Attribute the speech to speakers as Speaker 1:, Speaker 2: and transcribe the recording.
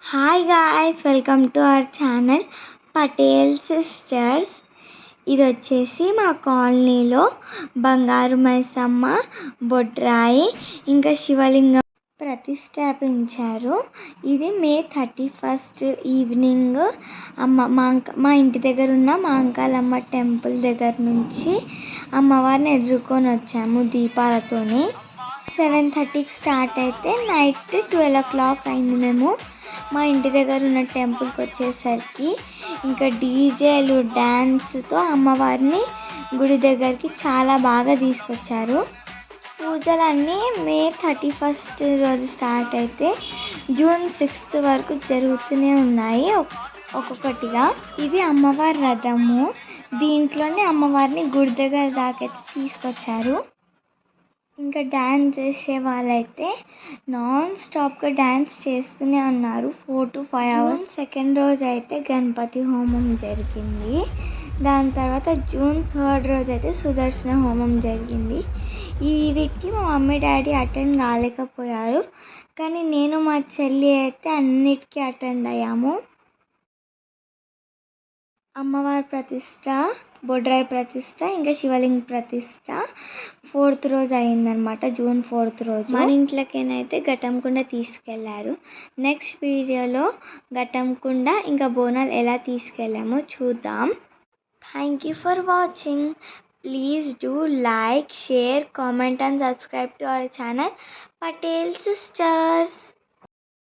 Speaker 1: Hi guys, welcome to our channel Patel sisters. ఇది వచ్చేసి మా కాలనీలో బంగారు మైసమ్మ, బొడ్రాయి ఇంకా శివలింగం ప్రతిష్టాపించారు. ఇది మే 31 ఈవినింగ్ మా ఇంటి దగ్గర ఉన్న మాంకాలమ్మ టెంపుల్ దగ్గర నుంచి అమ్మవారిని ఎదుర్కొని వచ్చాము దీపాలతోని. 7:30కి స్టార్ట్ అయితే నైట్ 12 o'clock అయింది. మేము మా ఇంటి దగ్గర ఉన్న టెంపుల్కి వచ్చేసరికి ఇంకా డీజేలు డ్యాన్స్తో అమ్మవారిని గుడి దగ్గరికి చాలా బాగా తీసుకొచ్చారు. పూజలన్నీ మే 31 రోజు స్టార్ట్ అయితే జూన్ 6 వరకు జరుగుతూనే ఉన్నాయి ఒక్కొక్కటిగా. ఇది అమ్మవారి రథము. దీంట్లోనే అమ్మవారిని గుడి దగ్గర దాకైతే తీసుకొచ్చారు. ఇంకా డ్యాన్స్ చేసే వాళ్ళైతే నాన్ స్టాప్గా డ్యాన్స్ చేస్తూనే ఉన్నారు 4 to 5 hours. సెకండ్ రోజు అయితే గణపతి హోమం జరిగింది. దాని తర్వాత జూన్ 3rd రోజు అయితే సుదర్శన హోమం జరిగింది. ఈ వీటికి మా మమ్మీ డాడీ అటెండ్ కాలేకపోయారు, కానీ నేను మా చెల్లి అయితే అన్నిటికీ అటెండ్ అయ్యాము. అమ్మవారి ప్రతిష్ట, బొడ్రాయి ప్రతిష్ట ఇంకా శివలింగ ప్రతిష్ట 4th రోజు అయిందనమాట. జూన్ 4th రోజు మన ఇంట్లోకైతే ఘటంకుండ తీసుకెళ్లారు. నెక్స్ట్ వీడియోలో ఘటంకుండ ఇంకా బోనాలు ఎలా తీసుకెళ్ళామో చూద్దాం. Thank you for watching. Please do like, share, comment and subscribe to our channel Patel sisters.